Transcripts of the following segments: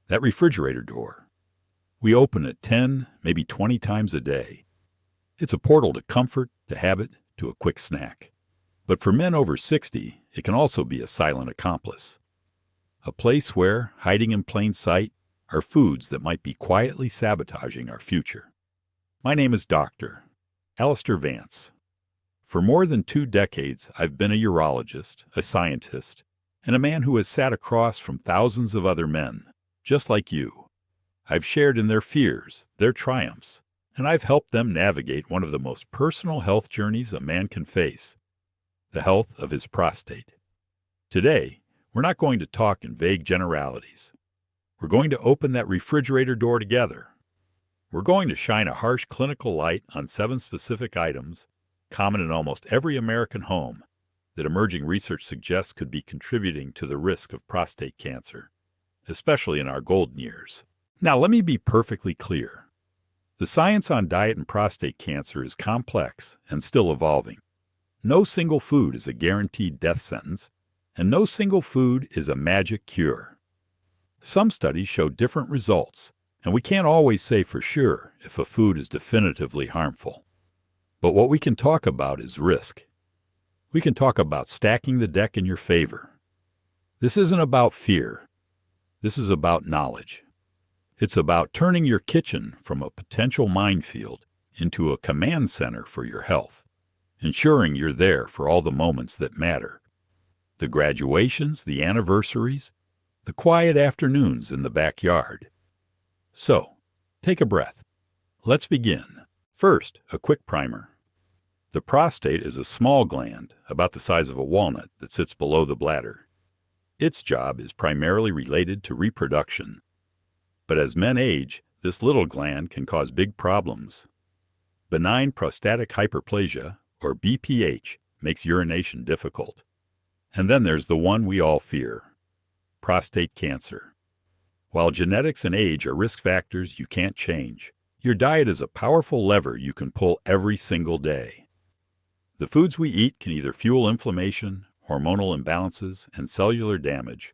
That refrigerator door. We open it 10, maybe 20 times a day. It's a portal to comfort, to habit, to a quick snack. But for men over 60, it can also be a silent accomplice. A place where, hiding in plain sight, are foods that might be quietly sabotaging our future. My name is Dr. Alistair Vance. For more than 2 decades, I've been a urologist, a scientist, and a man who has sat across from thousands of other men, just like you. I've shared in their fears, their triumphs, and I've helped them navigate one of the most personal health journeys a man can face, the health of his prostate. Today, we're not going to talk in vague generalities. We're going to open that refrigerator door together. We're going to shine a harsh clinical light on 7 specific items, common in almost every American home, that emerging research suggests could be contributing to the risk of prostate cancer, especially in our golden years. Now, let me be perfectly clear. The science on diet and prostate cancer is complex and still evolving. No single food is a guaranteed death sentence, and no single food is a magic cure. Some studies show different results, and we can't always say for sure if a food is definitively harmful. But what we can talk about is risk. We can talk about stacking the deck in your favor. This isn't about fear. This is about knowledge. It's about turning your kitchen from a potential minefield into a command center for your health, ensuring you're there for all the moments that matter. The graduations, the anniversaries, the quiet afternoons in the backyard. So, take a breath. Let's begin. First, a quick primer. The prostate is a small gland, about the size of a walnut, that sits below the bladder. Its job is primarily related to reproduction. But as men age, this little gland can cause big problems. Benign prostatic hyperplasia, or BPH, makes urination difficult. And then there's the one we all fear, prostate cancer. While genetics and age are risk factors you can't change, your diet is a powerful lever you can pull every single day. The foods we eat can either fuel inflammation, hormonal imbalances, and cellular damage,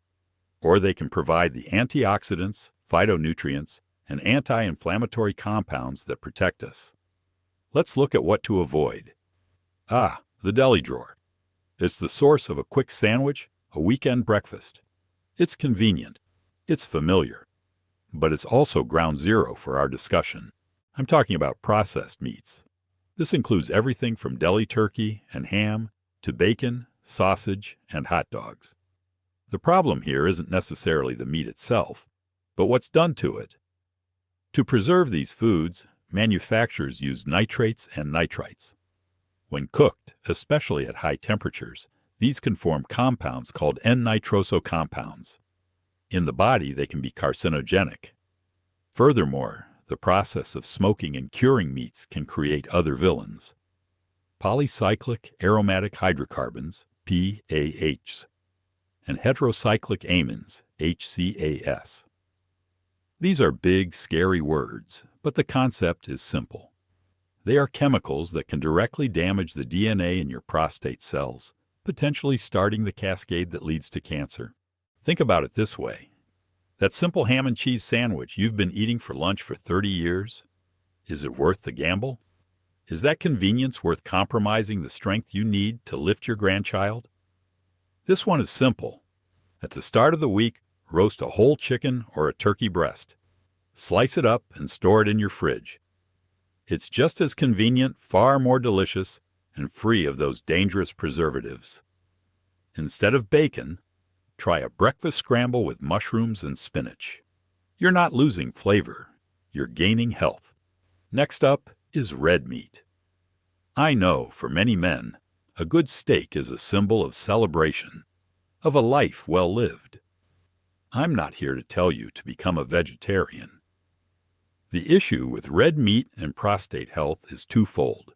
or they can provide the antioxidants, phytonutrients, and anti-inflammatory compounds that protect us. Let's look at what to avoid. The deli drawer. It's the source of a quick sandwich, a weekend breakfast. It's convenient. It's familiar. But it's also ground zero for our discussion. I'm talking about processed meats. This includes everything from deli turkey and ham to bacon, sausage, and hot dogs. The problem here isn't necessarily the meat itself, but what's done to it. To preserve these foods, manufacturers use nitrates and nitrites. When cooked, especially at high temperatures, these can form compounds called N-nitroso compounds. In the body, they can be carcinogenic. Furthermore, the process of smoking and curing meats can create other villains. Polycyclic aromatic hydrocarbons, PAHs, and heterocyclic amines, HCAS. These are big, scary words, but the concept is simple. They are chemicals that can directly damage the DNA in your prostate cells, potentially starting the cascade that leads to cancer. Think about it this way. That simple ham and cheese sandwich you've been eating for lunch for 30 years, is it worth the gamble? Is that convenience worth compromising the strength you need to lift your grandchild? This one is simple. At the start of the week, roast a whole chicken or a turkey breast. Slice it up and store it in your fridge. It's just as convenient, far more delicious, and free of those dangerous preservatives. Instead of bacon, try a breakfast scramble with mushrooms and spinach. You're not losing flavor, you're gaining health. Next up is red meat. I know, for many men, a good steak is a symbol of celebration, of a life well lived. I'm not here to tell you to become a vegetarian. The issue with red meat and prostate health is twofold: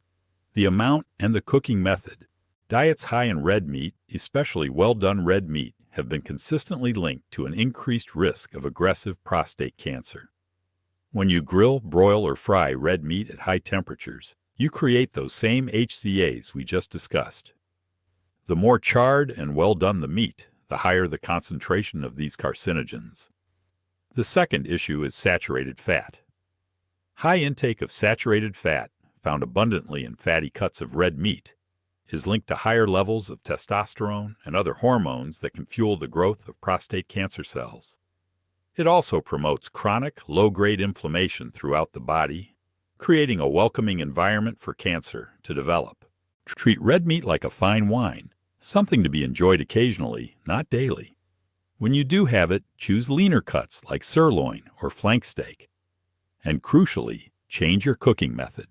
the amount and the cooking method. Diets high in red meat, especially well-done red meat, have been consistently linked to an increased risk of aggressive prostate cancer. When you grill, broil, or fry red meat at high temperatures, you create those same HCAs we just discussed. The more charred and well-done the meat, the higher the concentration of these carcinogens. The second issue is saturated fat. High intake of saturated fat, found abundantly in fatty cuts of red meat, is linked to higher levels of testosterone and other hormones that can fuel the growth of prostate cancer cells. It also promotes chronic, low-grade inflammation throughout the body, creating a welcoming environment for cancer to develop. Treat red meat like a fine wine, something to be enjoyed occasionally, not daily. When you do have it, choose leaner cuts like sirloin or flank steak. And crucially, change your cooking method.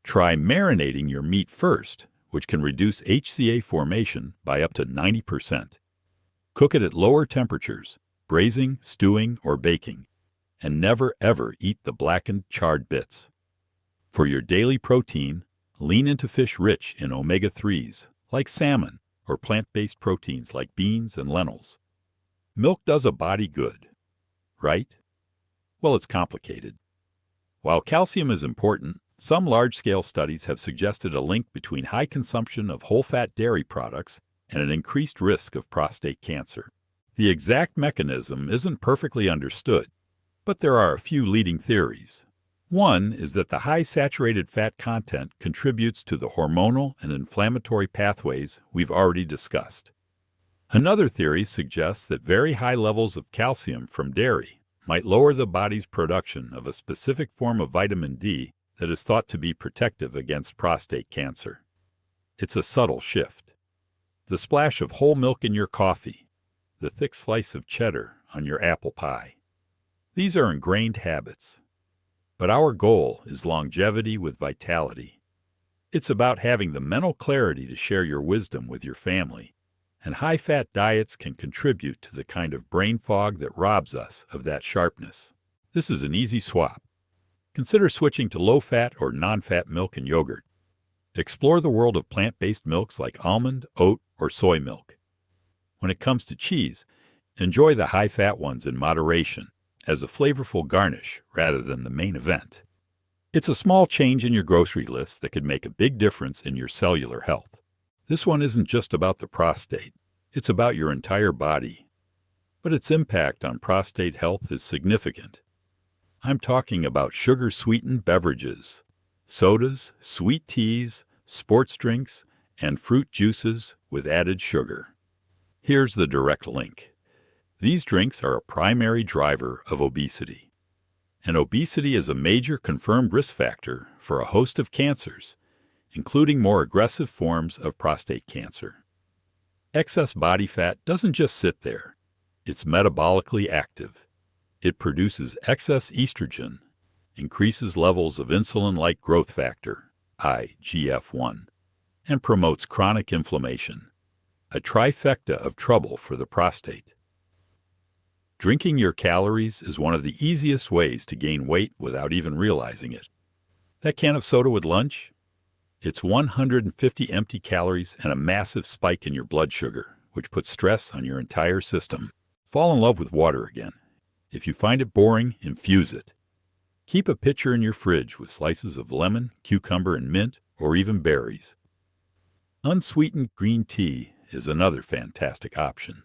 Try marinating your meat first, which can reduce HCA formation by up to 90%. Cook it at lower temperatures, braising, stewing, or baking, and never ever eat the blackened, charred bits. For your daily protein, lean into fish rich in omega-3s, like salmon, or plant-based proteins like beans and lentils. Milk does a body good, right? Well, it's complicated. While calcium is important, some large-scale studies have suggested a link between high consumption of whole-fat dairy products and an increased risk of prostate cancer. The exact mechanism isn't perfectly understood, but there are a few leading theories. One is that the high saturated fat content contributes to the hormonal and inflammatory pathways we've already discussed. Another theory suggests that very high levels of calcium from dairy might lower the body's production of a specific form of vitamin D that is thought to be protective against prostate cancer. It's a subtle shift. The splash of whole milk in your coffee, the thick slice of cheddar on your apple pie. These are ingrained habits. But our goal is longevity with vitality. It's about having the mental clarity to share your wisdom with your family, and high-fat diets can contribute to the kind of brain fog that robs us of that sharpness. This is an easy swap. Consider switching to low-fat or non-fat milk and yogurt. Explore the world of plant-based milks like almond, oat, or soy milk. When it comes to cheese, enjoy the high-fat ones in moderation, as a flavorful garnish rather than the main event. It's a small change in your grocery list that could make a big difference in your cellular health. This one isn't just about the prostate, it's about your entire body. But its impact on prostate health is significant. I'm talking about sugar-sweetened beverages, sodas, sweet teas, sports drinks, and fruit juices with added sugar. Here's the direct link. These drinks are a primary driver of obesity. And obesity is a major confirmed risk factor for a host of cancers, including more aggressive forms of prostate cancer. Excess body fat doesn't just sit there. It's metabolically active. It produces excess estrogen, increases levels of insulin-like growth factor, IGF-1, and promotes chronic inflammation, a trifecta of trouble for the prostate. Drinking your calories is one of the easiest ways to gain weight without even realizing it. That can of soda with lunch? It's 150 empty calories and a massive spike in your blood sugar, which puts stress on your entire system. Fall in love with water again. If you find it boring, infuse it. Keep a pitcher in your fridge with slices of lemon, cucumber, and mint, or even berries. Unsweetened green tea is another fantastic option.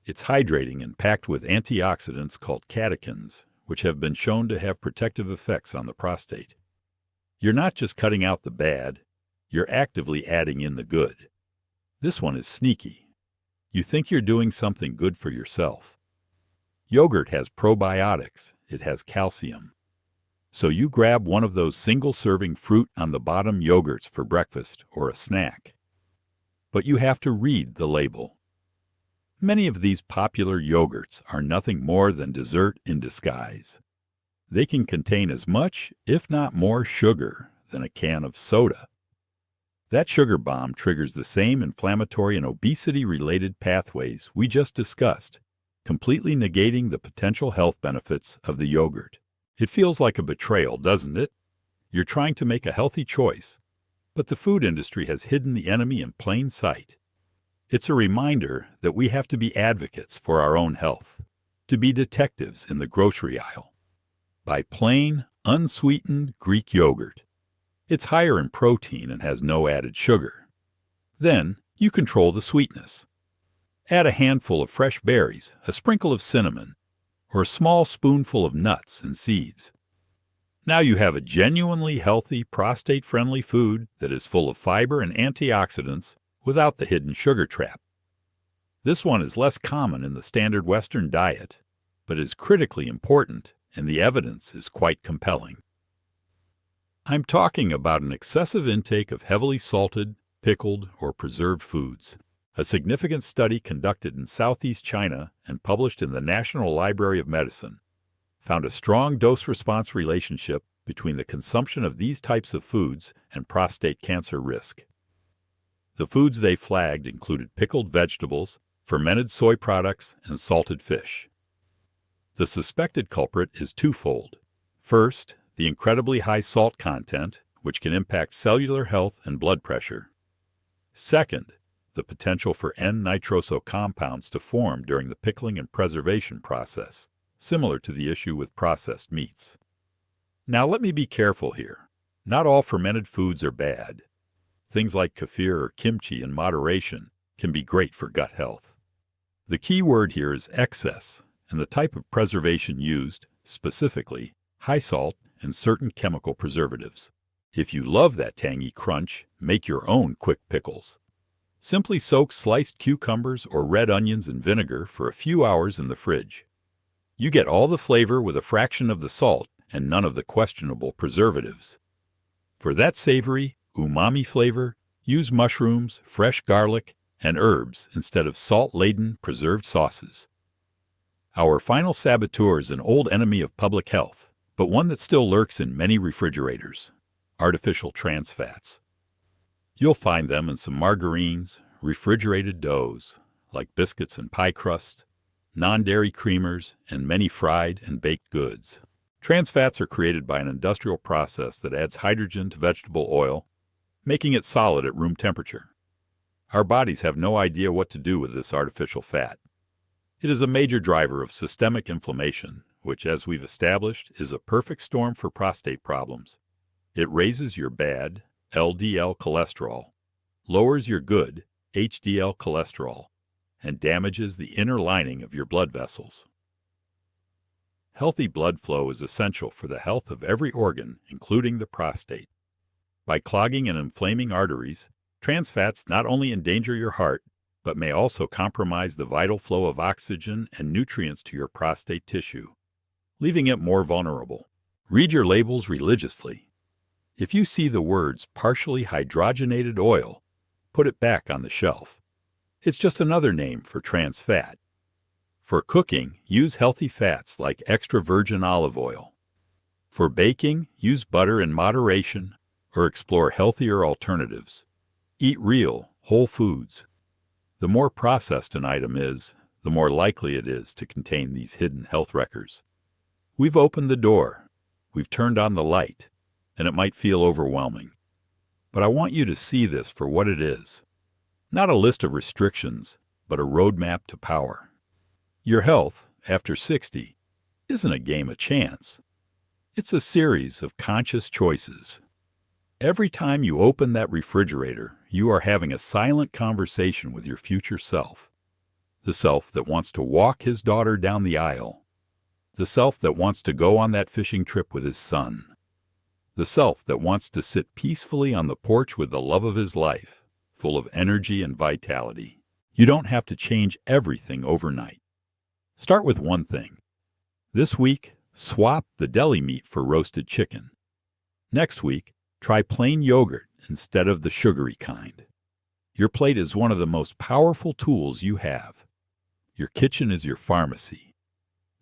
It's hydrating and packed with antioxidants called catechins, which have been shown to have protective effects on the prostate. You're not just cutting out the bad, you're actively adding in the good. This one is sneaky. You think you're doing something good for yourself. Yogurt has probiotics, it has calcium. So you grab one of those single-serving fruit-on-the-bottom yogurts for breakfast or a snack. But you have to read the label. Many of these popular yogurts are nothing more than dessert in disguise. They can contain as much, if not more, sugar than a can of soda. That sugar bomb triggers the same inflammatory and obesity-related pathways we just discussed, completely negating the potential health benefits of the yogurt. It feels like a betrayal, doesn't it? You're trying to make a healthy choice, but the food industry has hidden the enemy in plain sight. It's a reminder that we have to be advocates for our own health, to be detectives in the grocery aisle. Buy plain, unsweetened Greek yogurt. It's higher in protein and has no added sugar. Then you control the sweetness. Add a handful of fresh berries, a sprinkle of cinnamon, or a small spoonful of nuts and seeds. Now you have a genuinely healthy, prostate-friendly food that is full of fiber and antioxidants without the hidden sugar trap. This one is less common in the standard Western diet, but is critically important, and the evidence is quite compelling. I'm talking about an excessive intake of heavily salted, pickled, or preserved foods. A significant study conducted in Southeast China and published in the National Library of Medicine found a strong dose-response relationship between the consumption of these types of foods and prostate cancer risk. The foods they flagged included pickled vegetables, fermented soy products, and salted fish. The suspected culprit is twofold. First, the incredibly high salt content, which can impact cellular health and blood pressure. Second, the potential for N-nitroso compounds to form during the pickling and preservation process, similar to the issue with processed meats. Now let me be careful here. Not all fermented foods are bad. Things like kefir or kimchi in moderation can be great for gut health. The key word here is excess, and the type of preservation used, specifically high salt and certain chemical preservatives. If you love that tangy crunch, make your own quick pickles. Simply soak sliced cucumbers or red onions in vinegar for a few hours in the fridge. You get all the flavor with a fraction of the salt and none of the questionable preservatives. For that savory, umami flavor, use mushrooms, fresh garlic, and herbs instead of salt-laden preserved sauces. Our final saboteur is an old enemy of public health, but one that still lurks in many refrigerators: artificial trans fats. You'll find them in some margarines, refrigerated doughs, like biscuits and pie crusts, non-dairy creamers, and many fried and baked goods. Trans fats are created by an industrial process that adds hydrogen to vegetable oil, making it solid at room temperature. Our bodies have no idea what to do with this artificial fat. It is a major driver of systemic inflammation, which, as we've established, is a perfect storm for prostate problems. It raises your bad LDL cholesterol, lowers your good HDL cholesterol, and damages the inner lining of your blood vessels. Healthy blood flow is essential for the health of every organ, including the prostate. By clogging and inflaming arteries, trans fats not only endanger your heart, but may also compromise the vital flow of oxygen and nutrients to your prostate tissue, leaving it more vulnerable. Read your labels religiously. If you see the words partially hydrogenated oil, put it back on the shelf. It's just another name for trans fat. For cooking, use healthy fats like extra virgin olive oil. For baking, use butter in moderation or explore healthier alternatives. Eat real, whole foods. The more processed an item is, the more likely it is to contain these hidden health wreckers. We've opened the door. We've turned on the light, and it might feel overwhelming. But I want you to see this for what it is. Not a list of restrictions, but a roadmap to power. Your health, after 60, isn't a game of chance. It's a series of conscious choices. Every time you open that refrigerator, you are having a silent conversation with your future self. The self that wants to walk his daughter down the aisle. The self that wants to go on that fishing trip with his son. The self that wants to sit peacefully on the porch with the love of his life, full of energy and vitality. You don't have to change everything overnight. Start with one thing. This week, swap the deli meat for roasted chicken. Next week, try plain yogurt instead of the sugary kind. Your plate is one of the most powerful tools you have. Your kitchen is your pharmacy.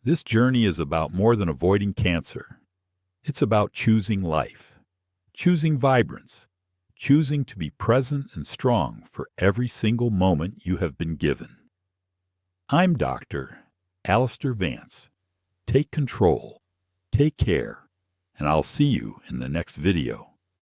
This journey is about more than avoiding cancer. It's about choosing life, choosing vibrance, choosing to be present and strong for every single moment you have been given. I'm Dr. Alistair Vance. Take control, take care, and I'll see you in the next video.